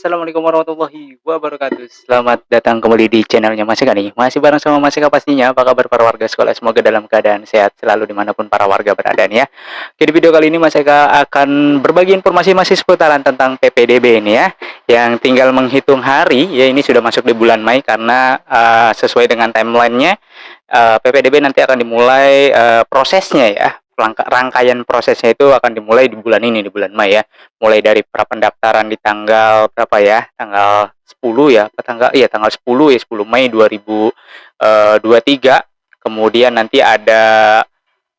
Assalamualaikum warahmatullahi wabarakatuh. Selamat datang kembali di channelnya Mas Eka nih. Masih bareng sama Mas Eka pastinya. Apa kabar para warga sekolah? Semoga dalam keadaan sehat selalu dimanapun para warga berada nih ya. Oke, di video kali ini Mas Eka akan berbagi informasi masih seputaran tentang PPDB ini ya. Yang tinggal menghitung hari ya, ini sudah masuk di bulan Mei karena sesuai dengan timelinenya PPDB nanti akan dimulai prosesnya ya. Rangkaian prosesnya itu akan dimulai di bulan ini, di bulan Mei ya. Mulai dari prapendaftaran di tanggal berapa ya? Tanggal 10 ya, tanggal 10 ya, 10 Mei 2023. Kemudian nanti ada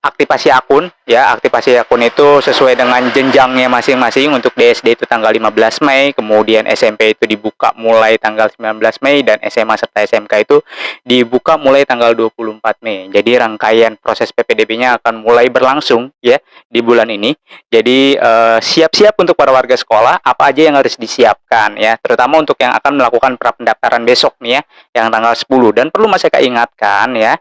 aktivasi akun ya. Aktivasi akun itu sesuai dengan jenjangnya masing-masing. Untuk DSD itu tanggal 15 Mei, kemudian SMP itu dibuka mulai tanggal 19 Mei, dan SMA serta SMK itu dibuka mulai tanggal 24 Mei. Jadi rangkaian proses PPDB-nya akan mulai berlangsung ya di bulan ini. Jadi siap-siap untuk para warga sekolah, apa aja yang harus disiapkan ya, terutama untuk yang akan melakukan prapendaftaran besok nih ya, yang tanggal 10. Dan perlu Mas Eka ingatkan ya,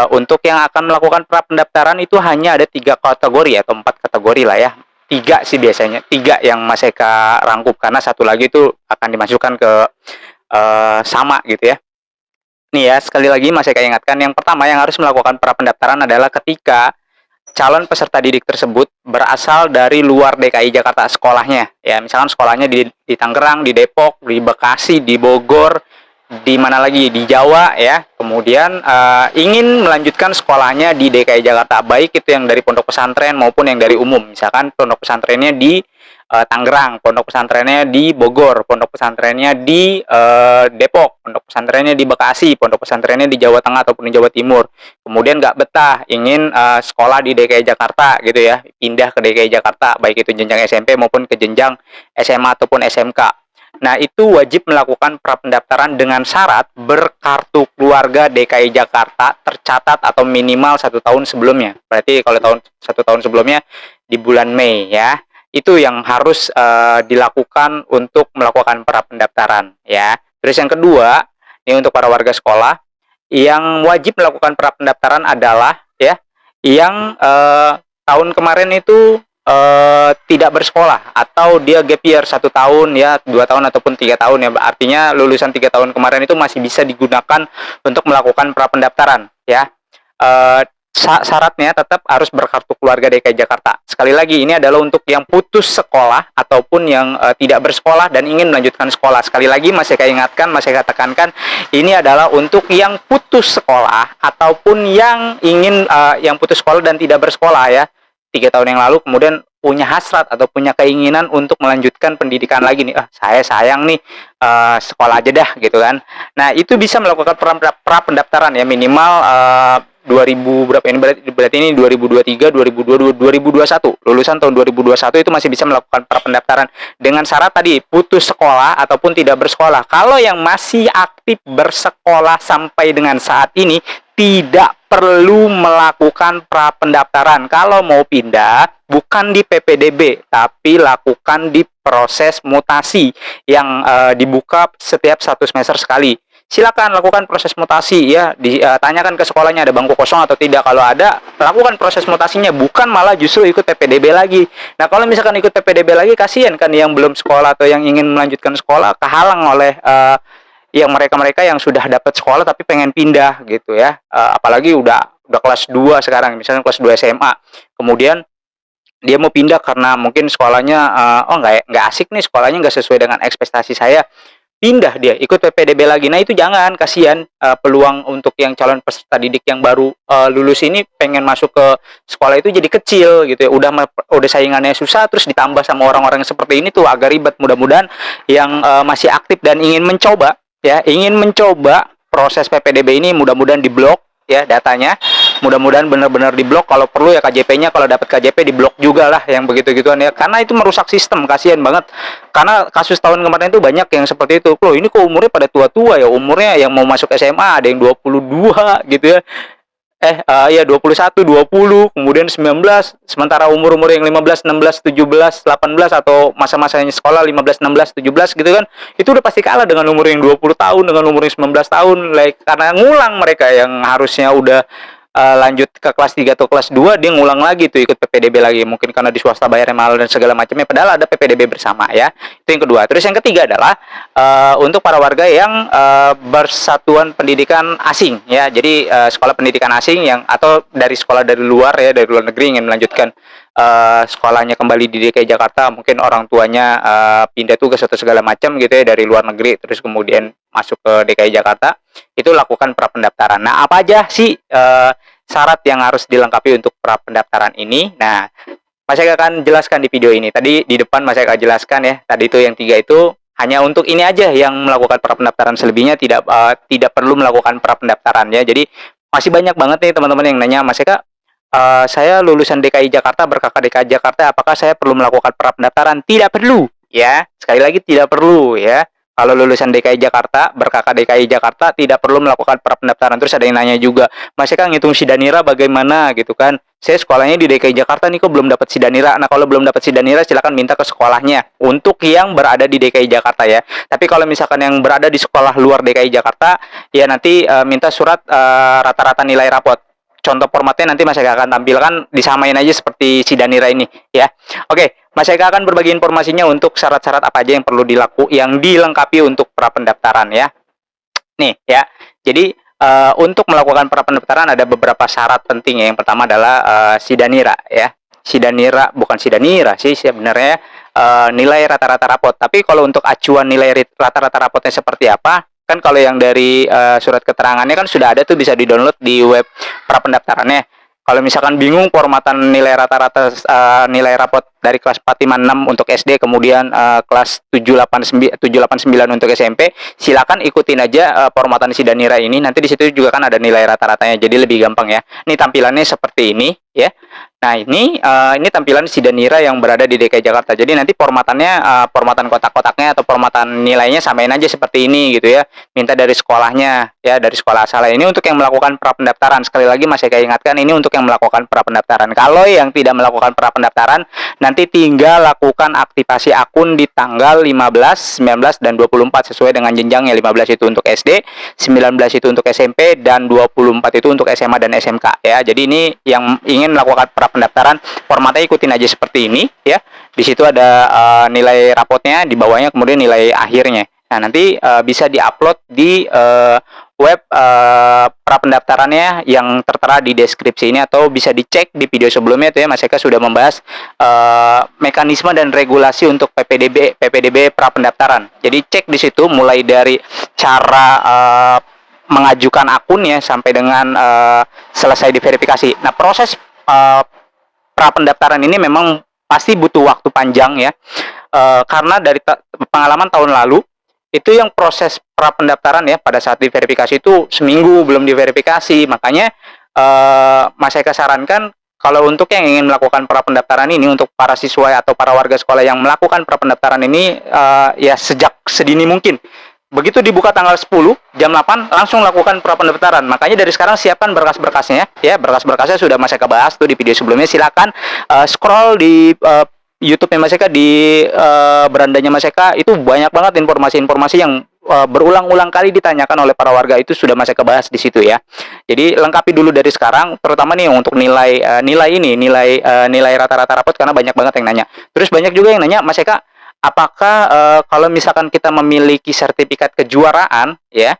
untuk yang akan melakukan prapendaftaran itu hanya ada 3 kategori atau 4 kategori lah ya. 3 sih biasanya, 3 yang Mas Eka rangkup, karena satu lagi itu akan dimasukkan ke sama gitu ya. Nih ya, sekali lagi Mas Eka ingatkan, yang pertama yang harus melakukan prapendaftaran adalah ketika calon peserta didik tersebut berasal dari luar DKI Jakarta sekolahnya. Ya, misalkan sekolahnya di Tangerang, di Depok, di Bekasi, di Bogor, di mana lagi, di Jawa ya. Kemudian ingin melanjutkan sekolahnya di DKI Jakarta, baik itu yang dari pondok pesantren maupun yang dari umum. Misalkan pondok pesantrennya di Tangerang, pondok pesantrennya di Bogor, pondok pesantrennya di Depok, pondok pesantrennya di Bekasi, pondok pesantrennya di Jawa Tengah ataupun di Jawa Timur. Kemudian nggak betah, ingin sekolah di DKI Jakarta gitu ya, pindah ke DKI Jakarta, baik itu jenjang SMP maupun ke jenjang SMA ataupun SMK. Nah, itu wajib melakukan prapendaftaran dengan syarat berkartu keluarga DKI Jakarta tercatat atau minimal 1 tahun sebelumnya. Berarti kalau 1 tahun sebelumnya di bulan Mei ya. Itu yang harus dilakukan untuk melakukan prapendaftaran ya. Terus yang kedua, ini untuk para warga sekolah yang wajib melakukan prapendaftaran adalah ya, yang tahun kemarin itu tidak bersekolah atau dia gap year 1 tahun ya, 2 tahun ataupun 3 tahun ya. Artinya lulusan 3 tahun kemarin itu masih bisa digunakan untuk melakukan prapendaftaran ya. Syaratnya tetap harus berkartu keluarga DKI Jakarta. Sekali lagi, ini adalah untuk yang putus sekolah ataupun yang tidak bersekolah dan ingin melanjutkan sekolah. Sekali lagi Mas Eka ingatkan, Mas Eka tekankan, ini adalah untuk yang putus sekolah ataupun yang ingin yang putus sekolah dan tidak bersekolah ya, 3 tahun yang lalu, kemudian punya hasrat atau punya keinginan untuk melanjutkan pendidikan lagi nih. Saya sayang nih sekolah aja dah gitu kan. Nah, itu bisa melakukan prapendaftaran ya, minimal 2000 berapa ini, berarti ini 2023, 2022, 2021. Lulusan tahun 2021 itu masih bisa melakukan prapendaftaran dengan syarat tadi putus sekolah ataupun tidak bersekolah. Kalau yang masih aktif bersekolah sampai dengan saat ini tidak perlu melakukan prapendaftaran. Kalau mau pindah, bukan di PPDB, tapi lakukan di proses mutasi yang dibuka setiap 1 semester sekali. Silakan lakukan proses mutasi ya, ditanyakan ke sekolahnya ada bangku kosong atau tidak. Kalau ada, lakukan proses mutasinya, bukan malah justru ikut PPDB lagi. Nah, kalau misalkan ikut PPDB lagi, kasihan kan yang belum sekolah atau yang ingin melanjutkan sekolah kehalang oleh yang mereka-mereka yang sudah dapat sekolah tapi pengen pindah gitu ya. Apalagi udah kelas 2 sekarang, misalnya kelas 2 SMA. Kemudian dia mau pindah karena mungkin sekolahnya nggak asik nih, sekolahnya nggak sesuai dengan ekspektasi saya. Pindah dia ikut PPDB lagi. Nah, itu jangan, kasihan peluang untuk yang calon peserta didik yang baru lulus ini pengen masuk ke sekolah itu jadi kecil gitu ya. Udah saingannya susah, terus ditambah sama orang-orang yang seperti ini tuh agak ribet. Mudah-mudahan yang masih aktif dan ingin mencoba proses PPDB ini, mudah-mudahan diblok ya datanya. Mudah-mudahan benar-benar diblok. Kalau perlu ya KJP-nya, kalau dapat KJP diblok juga lah yang begitu-gituan ya. Karena itu merusak sistem, kasihan banget. Karena kasus tahun kemarin itu banyak yang seperti itu. Loh, ini kok umurnya pada tua-tua ya, umurnya yang mau masuk SMA ada yang 22 gitu ya. Ya 21, 20, kemudian 19, sementara umur-umur yang 15, 16, 17, 18 atau masa-masanya sekolah 15, 16, 17 gitu kan, itu udah pasti kalah dengan umur yang 20 tahun, dengan umur yang 19 tahun, karena ngulang mereka yang harusnya udah lanjut ke kelas 3 atau kelas 2 dia ngulang lagi tuh ikut PPDB lagi, mungkin karena di swasta bayarnya mahal dan segala macamnya, padahal ada PPDB bersama ya. Itu yang kedua. Terus yang ketiga adalah untuk para warga yang bersatuan pendidikan asing ya. Jadi sekolah pendidikan asing yang atau dari sekolah dari luar ya, dari luar negeri ingin melanjutkan sekolahnya kembali di DKI Jakarta, mungkin orang tuanya pindah tugas atau segala macam gitu ya dari luar negeri, terus kemudian masuk ke DKI Jakarta, itu lakukan prapendaftaran. Nah, apa aja sih syarat yang harus dilengkapi untuk prapendaftaran ini? Nah, Mas Eka akan jelaskan di video ini. Tadi di depan Mas Eka jelaskan ya, tadi itu yang 3 itu hanya untuk ini aja yang melakukan prapendaftaran, selebihnya tidak perlu melakukan prapendaftaran ya. Jadi masih banyak banget nih teman-teman yang nanya, Mas Eka, saya lulusan DKI Jakarta, berkakak DKI Jakarta, apakah saya perlu melakukan prapendaftaran? Tidak perlu ya. Sekali lagi tidak perlu ya. Kalau lulusan DKI Jakarta, berkakak DKI Jakarta, tidak perlu melakukan prapendaftaran. Terus ada yang nanya juga, Mas Eka ngitung Sidanira bagaimana gitu kan? Saya sekolahnya di DKI Jakarta nih, kok belum dapat Sidanira. Nah, kalau belum dapat Sidanira silakan minta ke sekolahnya untuk yang berada di DKI Jakarta ya. Tapi kalau misalkan yang berada di sekolah luar DKI Jakarta, ya nanti minta surat rata-rata nilai rapot. Contoh formatnya nanti Mas Eka akan tampilkan, disamain aja seperti Sidanira ini ya. Oke, Mas Eka akan berbagi informasinya untuk syarat-syarat apa aja yang perlu yang dilengkapi untuk prapendaftaran ya. Nih ya. Jadi untuk melakukan prapendaftaran ada beberapa syarat penting ya. Yang pertama adalah Sidanira ya. Sidanira bukan Sidanira sih sebenarnya, nilai rata-rata rapot. Tapi kalau untuk acuan nilai rata-rata rapotnya seperti apa? Kan kalau yang dari surat keterangannya kan sudah ada tuh, bisa di-download di web prapendaftarannya. Kalau misalkan bingung formatan nilai rata-rata nilai rapot dari kelas 456 untuk SD, kemudian kelas 789 untuk SMP, silakan ikutin aja formatan Sidanira ini. Nanti di situ juga kan ada nilai rata-ratanya, jadi lebih gampang ya. Ini tampilannya seperti ini ya. Nah, ini tampilan Sidanira yang berada di DKI Jakarta. Jadi nanti formatannya, formatan kotak-kotaknya atau formatan nilainya samain aja seperti ini gitu ya. Minta dari sekolahnya ya, dari sekolah asalnya. Ini untuk yang melakukan prapendaftaran. Sekali lagi Mas Eka ingatkan, ini untuk yang melakukan prapendaftaran. Kalau yang tidak melakukan prapendaftaran, nanti tinggal lakukan aktivasi akun di tanggal 15, 19 dan 24 sesuai dengan jenjangnya. 15 itu untuk SD, 19 itu untuk SMP, dan 24 itu untuk SMA dan SMK ya. Jadi ini yang ingin melakukan pendaftaran, formatnya ikutin aja seperti ini ya. Di situ ada nilai rapotnya, di bawahnya kemudian nilai akhirnya. Nah, nanti bisa diupload di web prapendaftarannya yang tertera di deskripsi ini, atau bisa dicek di video sebelumnya tuh ya. Mas Eka sudah membahas mekanisme dan regulasi untuk PPDB prapendaftaran. Jadi cek di situ mulai dari cara mengajukan akunnya sampai dengan selesai diverifikasi. Nah, proses prapendaftaran ini memang pasti butuh waktu panjang ya, karena dari pengalaman tahun lalu itu yang proses prapendaftaran ya, pada saat diverifikasi itu seminggu belum diverifikasi. Makanya Mas Eka sarankan, kalau untuk yang ingin melakukan prapendaftaran ini, untuk para siswa atau para warga sekolah yang melakukan prapendaftaran ini ya sejak sedini mungkin. Begitu dibuka tanggal 10 jam 8 langsung lakukan prapendaftaran. Makanya dari sekarang siapkan berkas-berkasnya ya. Berkas-berkasnya sudah Mas Eka bahas tuh di video sebelumnya. Silakan scroll di YouTube-nya Mas Eka, di berandanya Mas Eka, itu banyak banget informasi-informasi yang berulang-ulang kali ditanyakan oleh para warga, itu sudah Mas Eka bahas di situ ya. Jadi lengkapi dulu dari sekarang, terutama nih untuk nilai rata-rata rapot, karena banyak banget yang nanya. Terus banyak juga yang nanya, Mas Eka, apakah kalau misalkan kita memiliki sertifikat kejuaraan ya,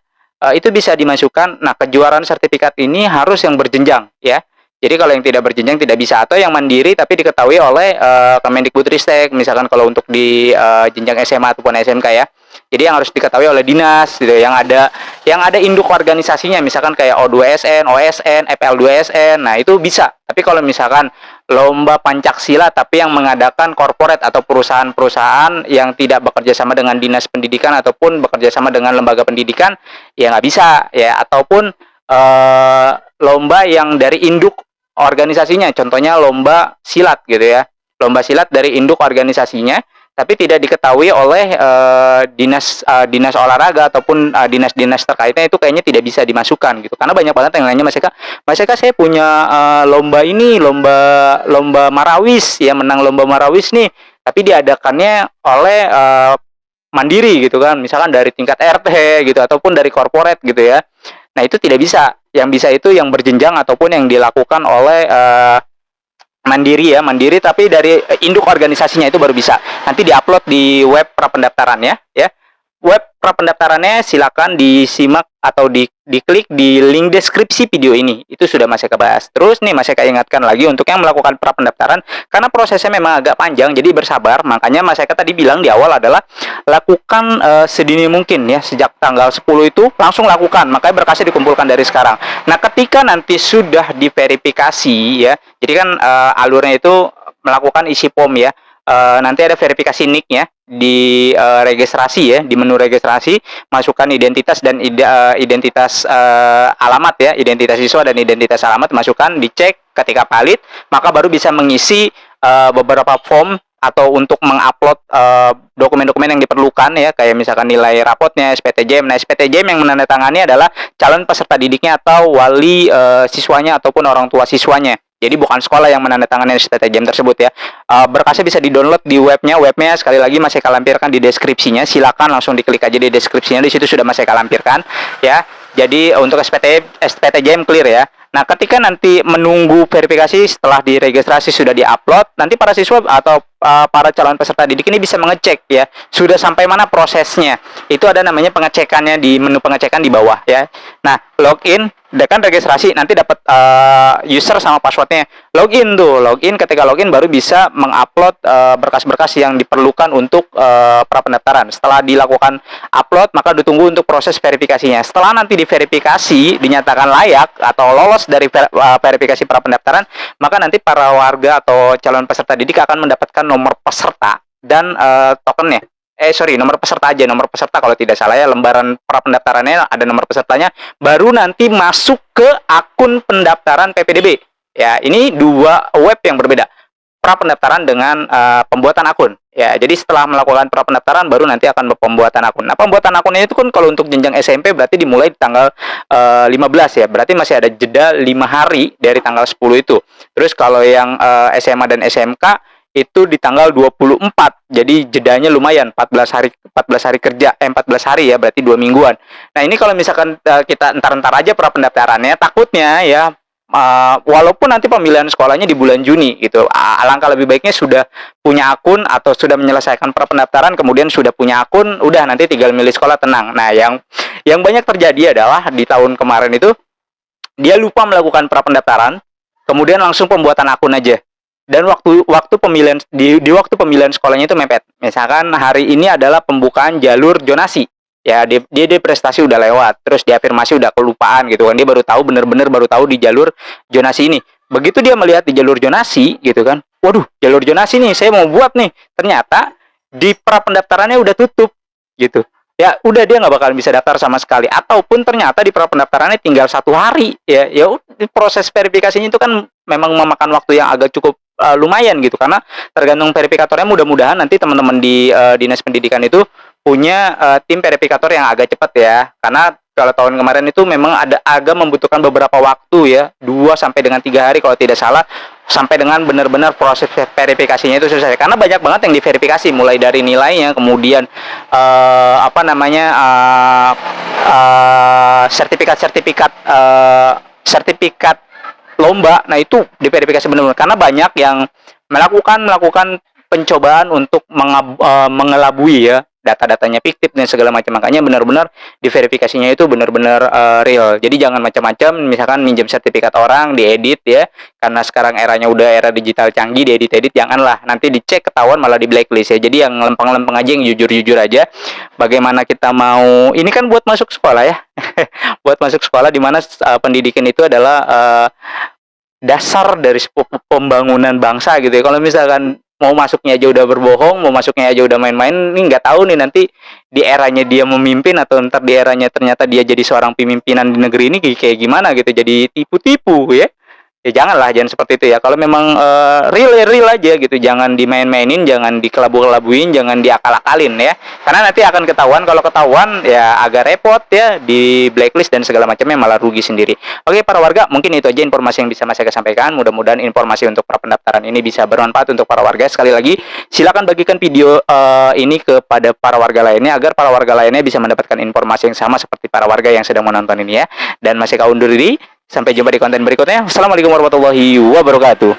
itu bisa dimasukkan. Nah, kejuaraan sertifikat ini harus yang berjenjang ya. Jadi kalau yang tidak berjenjang tidak bisa, atau yang mandiri tapi diketahui oleh Kemendikbudristek, misalkan kalau untuk di jenjang SMA ataupun SMK ya. Jadi yang harus diketahui oleh dinas gitu, yang ada induk organisasinya, misalkan kayak O2SN, OSN, FL2SN. Nah, itu bisa. Tapi kalau misalkan lomba Pancasila tapi yang mengadakan korporat atau perusahaan-perusahaan yang tidak bekerja sama dengan dinas pendidikan ataupun bekerja sama dengan lembaga pendidikan, ya nggak bisa ya. Ataupun lomba yang dari induk organisasinya, contohnya lomba silat gitu ya, lomba silat dari induk organisasinya tapi tidak diketahui oleh dinas olahraga ataupun dinas-dinas terkaitnya, itu kayaknya tidak bisa dimasukkan gitu. Karena banyak banget yang nanya, Mas Eka saya punya lomba ini, lomba marawis ya, menang lomba marawis nih, tapi diadakannya oleh mandiri gitu kan, misalkan dari tingkat RT gitu ataupun dari korporat gitu ya. Nah, itu tidak bisa Yang bisa itu yang berjenjang ataupun yang dilakukan oleh mandiri ya, mandiri tapi dari induk organisasinya itu baru bisa. Nanti diupload di web prapendaftarannya ya. Web prapendaftarannya silakan disimak atau diklik di link deskripsi video ini. Itu sudah Mas Eka bahas. Terus nih Mas Eka ingatkan lagi untuk yang melakukan prapendaftaran karena prosesnya memang agak panjang jadi bersabar. Makanya Mas Eka tadi bilang di awal adalah lakukan sedini mungkin ya, sejak tanggal 10 itu langsung lakukan. Makanya berkasnya dikumpulkan dari sekarang. Nah, ketika nanti sudah diverifikasi ya. Jadi kan alurnya itu melakukan isi form ya. Nanti ada verifikasi NIK-nya di registrasi ya, di menu registrasi masukkan identitas dan identitas alamat ya, identitas siswa dan identitas alamat masukkan, dicek, ketika valid maka baru bisa mengisi beberapa form atau untuk mengupload dokumen-dokumen yang diperlukan ya, kayak misalkan nilai rapotnya, SPTJM. Nah, SPTJM yang menandatangani adalah calon peserta didiknya atau wali siswanya ataupun orang tua siswanya. Jadi bukan sekolah yang menandatangani SPTJM tersebut ya. Berkasnya bisa di-download di webnya. Webnya sekali lagi Mas Eka lampirkan di deskripsinya. Silakan langsung diklik aja di deskripsinya. Di situ sudah Mas Eka lampirkan ya. Jadi untuk SPTJM clear ya. Nah, ketika nanti menunggu verifikasi setelah diregistrasi sudah diupload, nanti para siswa atau para calon peserta didik ini bisa mengecek ya, sudah sampai mana prosesnya. Itu ada namanya pengecekannya di menu pengecekan di bawah ya. Nah, login, kan registrasi nanti dapat user sama passwordnya. Login ketika login baru bisa mengupload berkas-berkas yang diperlukan untuk prapendaftaran. Setelah dilakukan upload maka ditunggu untuk proses verifikasinya. Setelah nanti diverifikasi dinyatakan layak atau lolos dari verifikasi prapendaftaran, maka nanti para warga atau calon peserta didik akan mendapatkan nomor peserta dan tokennya. Nomor peserta aja, nomor peserta kalau tidak salah ya, lembaran prapendaftarannya ada nomor pesertanya, baru nanti masuk ke akun pendaftaran PPDB. Ya, ini dua web yang berbeda. Prapendaftaran dengan pembuatan akun. Ya, jadi setelah melakukan prapendaftaran baru nanti akan pembuatan akun. Nah, pembuatan akun ini itu kan kalau untuk jenjang SMP berarti dimulai di tanggal 15 ya. Berarti masih ada jeda 5 hari dari tanggal 10 itu. Terus kalau yang SMA dan SMK itu di tanggal 24. Jadi jedanya lumayan 14 hari kerja 14 hari ya, berarti 2 mingguan. Nah, ini kalau misalkan kita entar-entar aja prapendaftarannya, takutnya ya walaupun nanti pemilihan sekolahnya di bulan Juni gitu, alangkah lebih baiknya sudah punya akun atau sudah menyelesaikan prapendaftaran kemudian sudah punya akun, udah nanti tinggal milih sekolah, tenang. Nah, yang banyak terjadi adalah di tahun kemarin itu dia lupa melakukan prapendaftaran, kemudian langsung pembuatan akun aja. Dan waktu pemilihan di waktu pemilihan sekolahnya itu mepet. Misalkan hari ini adalah pembukaan jalur zonasi. Ya, dia prestasi udah lewat, terus di afirmasi udah kelupaan gitu kan. Dia baru tahu, bener-bener baru tahu di jalur zonasi ini. Begitu dia melihat di jalur zonasi gitu kan. Waduh, jalur zonasi nih saya mau buat nih. Ternyata di prapendaftarannya udah tutup gitu. Ya udah, dia nggak bakalan bisa daftar sama sekali. Ataupun ternyata di prapendaftarannya tinggal 1 hari ya. Proses verifikasinya itu kan memang memakan waktu yang agak cukup lumayan gitu, karena tergantung verifikatornya. Mudah-mudahan nanti teman-teman di dinas pendidikan itu punya tim verifikator yang agak cepat ya, karena kalau tahun kemarin itu memang agak membutuhkan beberapa waktu ya, 2 sampai dengan 3 hari kalau tidak salah, sampai dengan benar-benar proses verifikasinya itu selesai. Karena banyak banget yang diverifikasi, mulai dari nilainya, kemudian sertifikat lomba. Nah, itu diverifikasi benar-benar, karena banyak yang melakukan pencobaan untuk mengelabui ya, data-datanya fiktif dan segala macam. Makanya benar-benar diverifikasinya itu benar-benar real. Jadi jangan macam-macam, misalkan minjem sertifikat orang diedit ya, karena sekarang eranya udah era digital canggih, diedit-edit janganlah, nanti dicek ketahuan malah di blacklist ya. Jadi yang lempeng-lempeng aja, yang jujur-jujur aja. Bagaimana kita mau, ini kan buat masuk sekolah ya. Buat masuk sekolah, di mana pendidikan itu adalah dasar dari pembangunan bangsa gitu ya. Kalau misalkan mau masuknya aja udah berbohong, mau masuknya aja udah main-main, ini nggak tahu nih nanti di eranya dia memimpin atau ntar di eranya ternyata dia jadi seorang pemimpinan di negeri ini kayak gimana gitu, jadi tipu-tipu ya. Ya janganlah, jangan seperti itu ya. Kalau memang real aja gitu, jangan dimain-mainin, jangan dikelabu-kelabuin, jangan diakal-akalin ya. Karena nanti akan ketahuan, kalau ketahuan ya agak repot ya, di blacklist dan segala macamnya, malah rugi sendiri. Oke para warga, mungkin itu aja informasi yang bisa Mas Eka sampaikan. Mudah-mudahan informasi untuk para pendaftaran ini bisa bermanfaat untuk para warga. Sekali lagi, silakan bagikan video ini kepada para warga lainnya agar para warga lainnya bisa mendapatkan informasi yang sama seperti para warga yang sedang menonton ini ya. Dan Mas Eka undur diri. Sampai jumpa di konten berikutnya. Assalamualaikum warahmatullahi wabarakatuh.